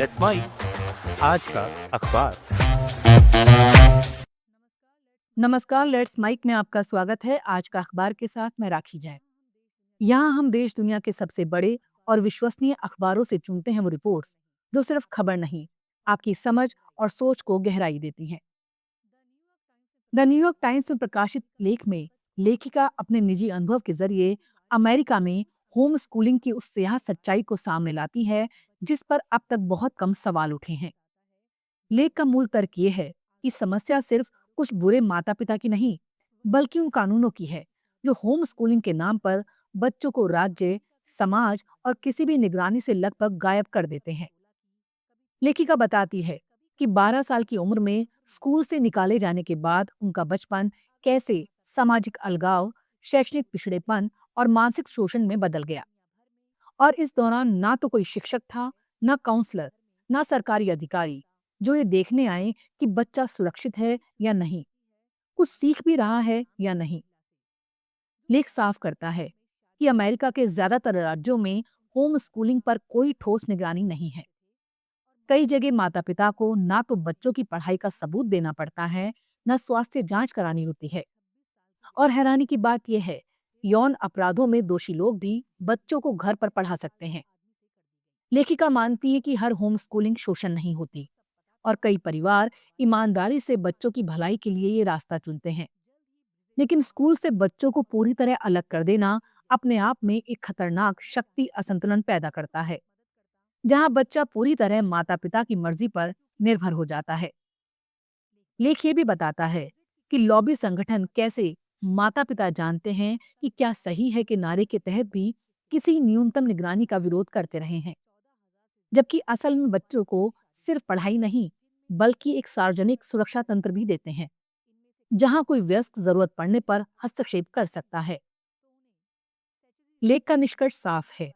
Let's mic आज का अखबार। नमस्कार, लेट्स माइक में आपका स्वागत है। आज का अखबार के साथ मैं राखी जैन। यहाँ हम देश दुनिया के सबसे बड़े और विश्वसनीय अखबारों से चुनते हैं वो रिपोर्ट्स जो सिर्फ खबर नहीं, आपकी समझ और सोच को गहराई देती हैं। द न्यूयॉर्क टाइम्स में प्रकाशित लेख में लेखिका अपने निजी अनुभव के जरिए अमेरिका में होम स्कूलिंग की उस स्याह सच्चाई को सामने लाती है जिस पर अब तक बहुत कम सवाल उठे हैं। लेख का मूल तर्क ये है कि समस्या सिर्फ कुछ बुरे माता पिता की नहीं, बल्कि उन कानूनों की है जो होम स्कूलिंग के नाम पर बच्चों को राज्य, समाज और किसी भी निगरानी से लगभग गायब कर देते हैं। लेखिका बताती है कि 12 साल की उम्र में स्कूल से निकाले जाने के बाद उनका बचपन कैसे सामाजिक अलगाव, शैक्षणिक पिछड़ेपन और मानसिक शोषण में बदल गया। और इस दौरान ना तो कोई शिक्षक था, ना काउंसलर, ना सरकारी अधिकारी जो ये देखने आए कि बच्चा सुरक्षित है या नहीं, कुछ सीख भी रहा है या नहीं। लेख साफ करता है कि अमेरिका के ज्यादातर राज्यों में होम स्कूलिंग पर कोई ठोस निगरानी नहीं है। कई जगह माता पिता को ना तो बच्चों की पढ़ाई का सबूत देना पड़ता है, न स्वास्थ्य जांच करानी होती है। और हैरानी की बात यह है, यौन अपराधों में दोषी लोग भी बच्चों को घर पर पढ़ा सकते हैं। लेखिका मानती है कि हर होम स्कूलिंग शोषण नहीं होती और कई परिवार ईमानदारी से बच्चों की भलाई के लिए ये रास्ता चुनते हैं। लेकिन स्कूल से बच्चों को पूरी तरह अलग कर देना अपने आप में एक खतरनाक शक्ति असंतुलन पैदा करता है, जहां बच्चा पूरी तरह माता पिता की मर्जी पर निर्भर हो जाता है। लेख ये भी बताता है कि लॉबी संगठन कैसे माता पिता जानते हैं कि क्या सही है कि नारे के तहत भी किसी न्यूनतम निगरानी का विरोध करते रहे हैं, जबकि असल में बच्चों को सिर्फ पढ़ाई नहीं, बल्कि एक सार्वजनिक सुरक्षा तंत्र भी देते हैं जहां कोई व्यस्त जरूरत पड़ने पर हस्तक्षेप कर सकता है। लेख का निष्कर्ष साफ है,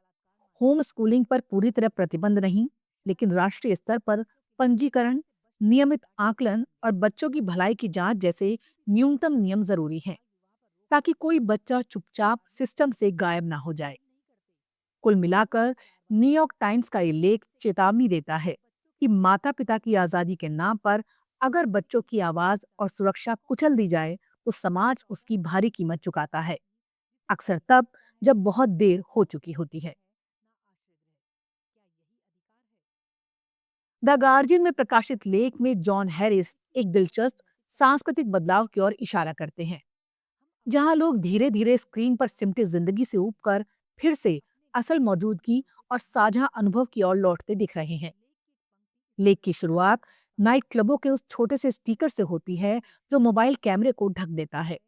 होम स्कूलिंग पर पूरी तरह प्रतिबंध नहीं, लेकिन राष्ट्रीय स्तर पर पंजीकरण, नियमित आकलन और बच्चों की भलाई की जांच जैसे न्यूनतम नियम जरूरी हैं, ताकि कोई बच्चा चुपचाप सिस्टम से गायब ना हो जाए। कुल मिलाकर न्यूयॉर्क टाइम्स का ये लेख चेतावनी देता है कि माता पिता की आजादी के नाम पर अगर बच्चों की आवाज और सुरक्षा कुचल दी जाए तो समाज उसकी भारी कीमत चुकाता है, अक्सर तब जब बहुत देर हो चुकी होती है। द गार्जियन में प्रकाशित लेख में जॉन हैरिस एक दिलचस्प सांस्कृतिक बदलाव की ओर इशारा करते हैं, जहां लोग धीरे धीरे स्क्रीन पर सिमटी जिंदगी से ऊबकर फिर से असल मौजूदगी और साझा अनुभव की ओर लौटते दिख रहे हैं। लेख की शुरुआत नाइट क्लबों के उस छोटे से स्टिकर से होती है जो मोबाइल कैमरे को ढक देता है,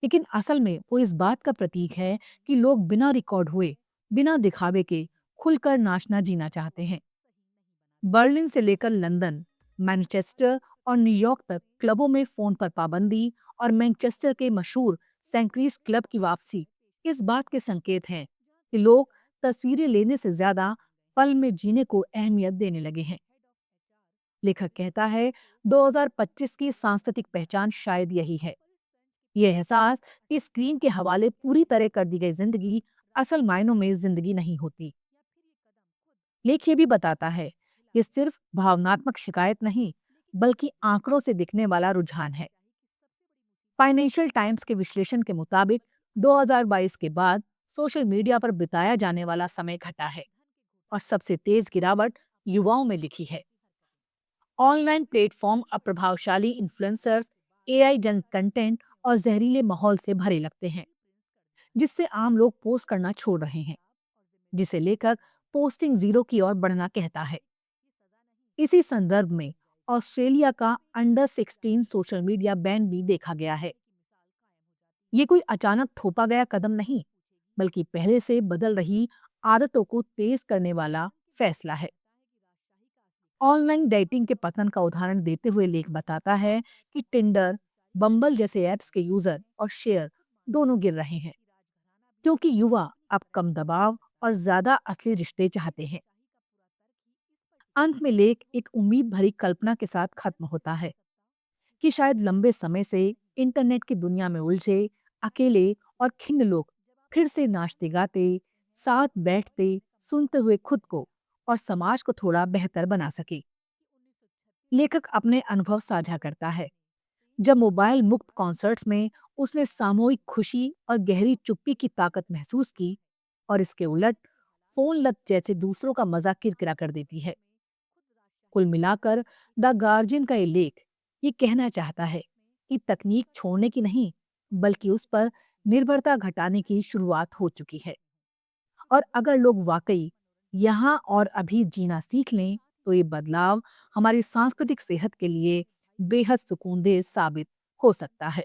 लेकिन असल में वो इस बात का प्रतीक है कि लोग बिना रिकॉर्ड हुए, बिना दिखावे के खुलकर नाचना जीना चाहते हैं। बर्लिन से लेकर लंदन, मैनचेस्टर और न्यूयॉर्क तक क्लबों में फोन पर पाबंदी और मैनचेस्टर के मशहूर सेंक्रीज क्लब की वापसी इस बात के संकेत हैं कि लोग तस्वीरें लेने से ज्यादा पल में जीने को अहमियत देने लगे हैं। लेखक कहता है 2025 की सांस्कृतिक पहचान शायद यही है, ये एहसास कि स्क्रीन के हवाले पूरी तरह कर दी गई जिंदगी असल मायनों में जिंदगी नहीं होती। लेख ये भी बताता है ये सिर्फ भावनात्मक शिकायत नहीं, बल्कि आंकड़ों से दिखने वाला रुझान है। फाइनेंशियल टाइम्स के विश्लेषण के मुताबिक 2022 के बाद सोशल मीडिया पर बिताया जाने वाला समय घटा है और सबसे तेज गिरावट युवाओं में दिखी है। ऑनलाइन प्लेटफॉर्म अब प्रभावशाली इन्फ्लुएंसर्स, एआई जन कंटेंट और जहरीले माहौल से भरे लगते हैं, जिससे आम लोग पोस्ट करना छोड़ रहे हैं, जिसे लेखक पोस्टिंग जीरो की ओर बढ़ना कहता है। इसी संदर्भ में ऑस्ट्रेलिया का अंडर 16 सोशल मीडिया बैन भी देखा गया है। ये कोई अचानक थोपा गया कदम नहीं, बल्कि पहले से बदल रही आदतों को तेज करने वाला फैसला है। ऑनलाइन डेटिंग के पतन का उदाहरण देते हुए लेख बताता है कि टिंडर, बम्बल जैसे ऐप्स के यूजर और शेयर दोनों गिर रहे हैं, क्योंकि युवा अब कम दबाव और ज्यादा असली रिश्ते चाहते हैं। अंत में लेख एक उम्मीद भरी कल्पना के साथ खत्म होता है कि शायद लंबे समय से इंटरनेट की दुनिया में उलझे, अकेले और खिन्न लोग फिर से नाचते गाते, साथ बैठते, सुनते हुए खुद को और समाज को थोड़ा बेहतर बना सके। लेखक अपने अनुभव साझा करता है। जब मोबाइल मुक्त कॉन्सर्ट्स में उसने सामूहिक खुशी और गहरी चुप्पी की ताकत महसूस की, और इसके उलट फोन लत जैसे दूसरों का मजा किरकिरा कर देती है। कुल मिलाकर द गार्जियन का ये लेख ये कहना चाहता है कि तकनीक छोड़ने की नहीं, बल्कि उस पर निर्भरता घटाने की शुरुआत हो चुकी है। और अगर लोग वाकई यहाँ और अभी जीना सीख लें, तो ये बदलाव हमारी सांस्कृतिक सेहत के लिए बेहद सुकूनदेह साबित हो सकता है।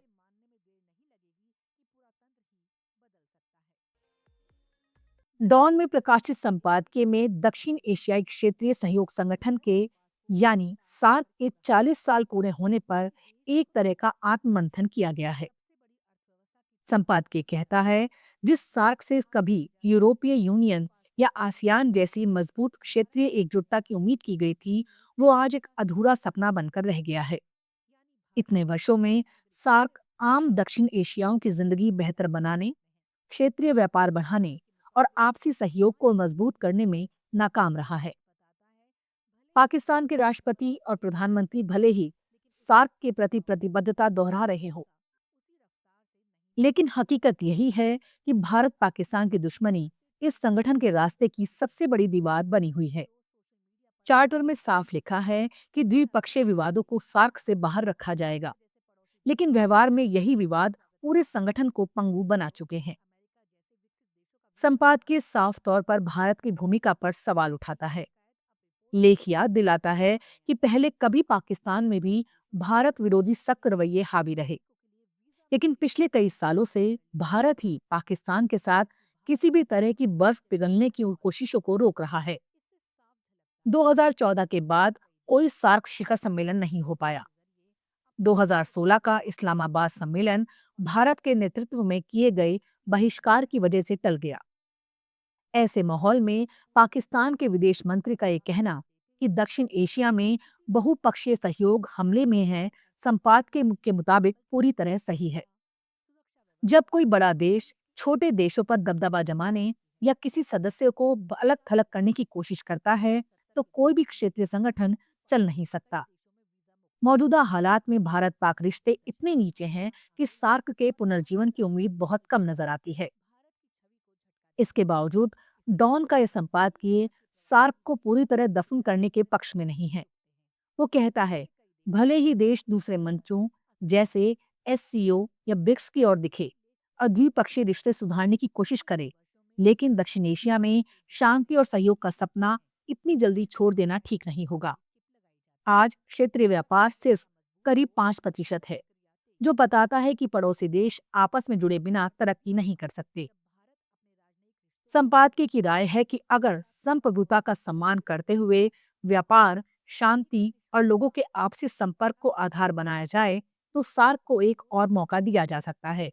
डॉन में प्रकाशित संपादकीय में दक्षिण एशियाई क्षेत्रीय सहयोग संगठन के यानी सार्क के 40 साल पूरे होने पर एक तरह का आत्ममंथन किया गया है। संपादकीय कहता है, जिस सार्क से कभी यूरोपीय यूनियन या आसियान जैसी मजबूत क्षेत्रीय एकजुटता की उम्मीद की गई थी, वो आज एक अधूरा सपना बनकर रह गया है। इतने वर्षों में सार्क आम दक्षिण एशियाओं की जिंदगी बेहतर बनाने, क्षेत्रीय व्यापार बढ़ाने और आपसी सहयोग को मजबूत करने में नाकाम रहा है। पाकिस्तान के राष्ट्रपति और प्रधानमंत्री भले ही सार्क के प्रति प्रतिबद्धता दोहरा रहे हो, लेकिन हकीकत यही है कि भारत पाकिस्तान की दुश्मनी इस संगठन के रास्ते की सबसे बड़ी दीवार बनी हुई है। चार्टर में साफ लिखा है कि द्विपक्षीय विवादों को सार्क से बाहर रखा जाएगा, लेकिन व्यवहार में यही विवाद पूरे संगठन को पंगु बना चुके हैं। संपादकीय साफ तौर पर भारत की भूमिका पर सवाल उठाता है। लेख याद दिलाता है कि पहले कभी पाकिस्तान में भी भारत विरोधी सख्त रवैये हावी रहे, लेकिन पिछले कई सालों से भारत ही पाकिस्तान के साथ किसी भी तरह की बर्फ पिघलने की कोशिशों को रोक रहा है। 2014 के बाद कोई सार्क शिखर सम्मेलन नहीं हो पाया। 2016 का इस्लामाबाद सम्मेलन भारत के नेतृत्व में किए गए बहिष्कार की वजह से टल गया। ऐसे माहौल में पाकिस्तान के विदेश मंत्री का ये कहना कि दक्षिण एशिया में बहुपक्षीय सहयोग हमले में है, संपादकीय के मुताबिक पूरी तरह सही है। जब कोई बड़ा देश छोटे देशों पर दबदबा जमाने या किसी सदस्य को अलग थलग करने की कोशिश करता है, तो कोई भी क्षेत्रीय संगठन चल नहीं सकता। मौजूदा हालात में भारत पाक रिश्ते इतने नीचे हैं कि सार्क के पुनर्जीवन की उम्मीद बहुत कम नजर आती है। इसके बावजूद डॉन का यह संपादकीय सार्क को पूरी तरह दफन करने के पक्ष में नहीं है। वो कहता है, भले ही देश दूसरे मंचों जैसे SCO या ब्रिक्स की ओर दिखे और द्विपक्षीय रिश्ते सुधारने की कोशिश करे, लेकिन दक्षिण एशिया में शांति और सहयोग का सपना इतनी जल्दी छोड़ देना ठीक नहीं होगा। आज क्षेत्रीय व्यापार सिर्फ करीब 5% है, जो बताता है कि पड़ोसी देश आपस में जुड़े बिना तरक्की नहीं कर सकते। संपादकीय की राय है कि अगर संप्रभुता का सम्मान करते हुए व्यापार, शांति और लोगों के आपसी संपर्क को आधार बनाया जाए, तो सार्क को एक और मौका दिया जा सकता है।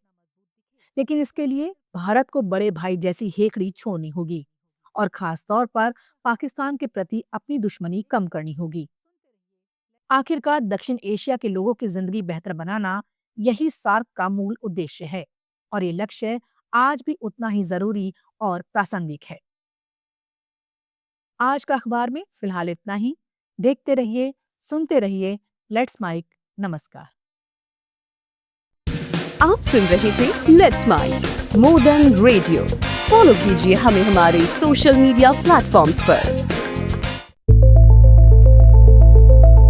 लेकिन इसके लिए भारत को बड़े भाई जैसी हेकड़ी छोड़नी होगी और खास तौर पर पाकिस्तान के प्रति अपनी दुश्मनी कम करनी होगी। आखिरकार दक्षिण एशिया के लोगों की जिंदगी बेहतर बनाना यही सार्क का मूल उद्देश्य है, और ये लक्ष्य आज भी उतना ही जरूरी और प्रासंगिक है। आज का अखबार में फिलहाल इतना ही। देखते रहिए, सुनते रहिए लेट्स माइक। नमस्कार। आप सुन रहे थे let's mike modern radio. Follow कीजिए हमें हमारे सोशल मीडिया प्लेटफॉर्म्स पर।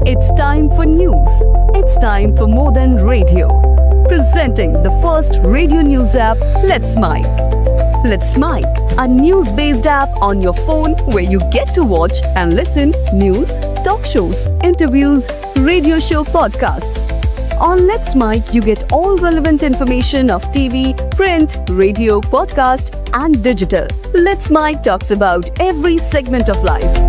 It's time for news. It's time for Modern Radio. Presenting the first radio news app, Let's Mic. Let's Mic, a news-based app on your phone where you get to watch and listen news, talk shows, interviews, radio show podcasts. On Let's Mic, you get all relevant information of TV, print, radio, podcast, and digital. Let's Mic talks about every segment of life.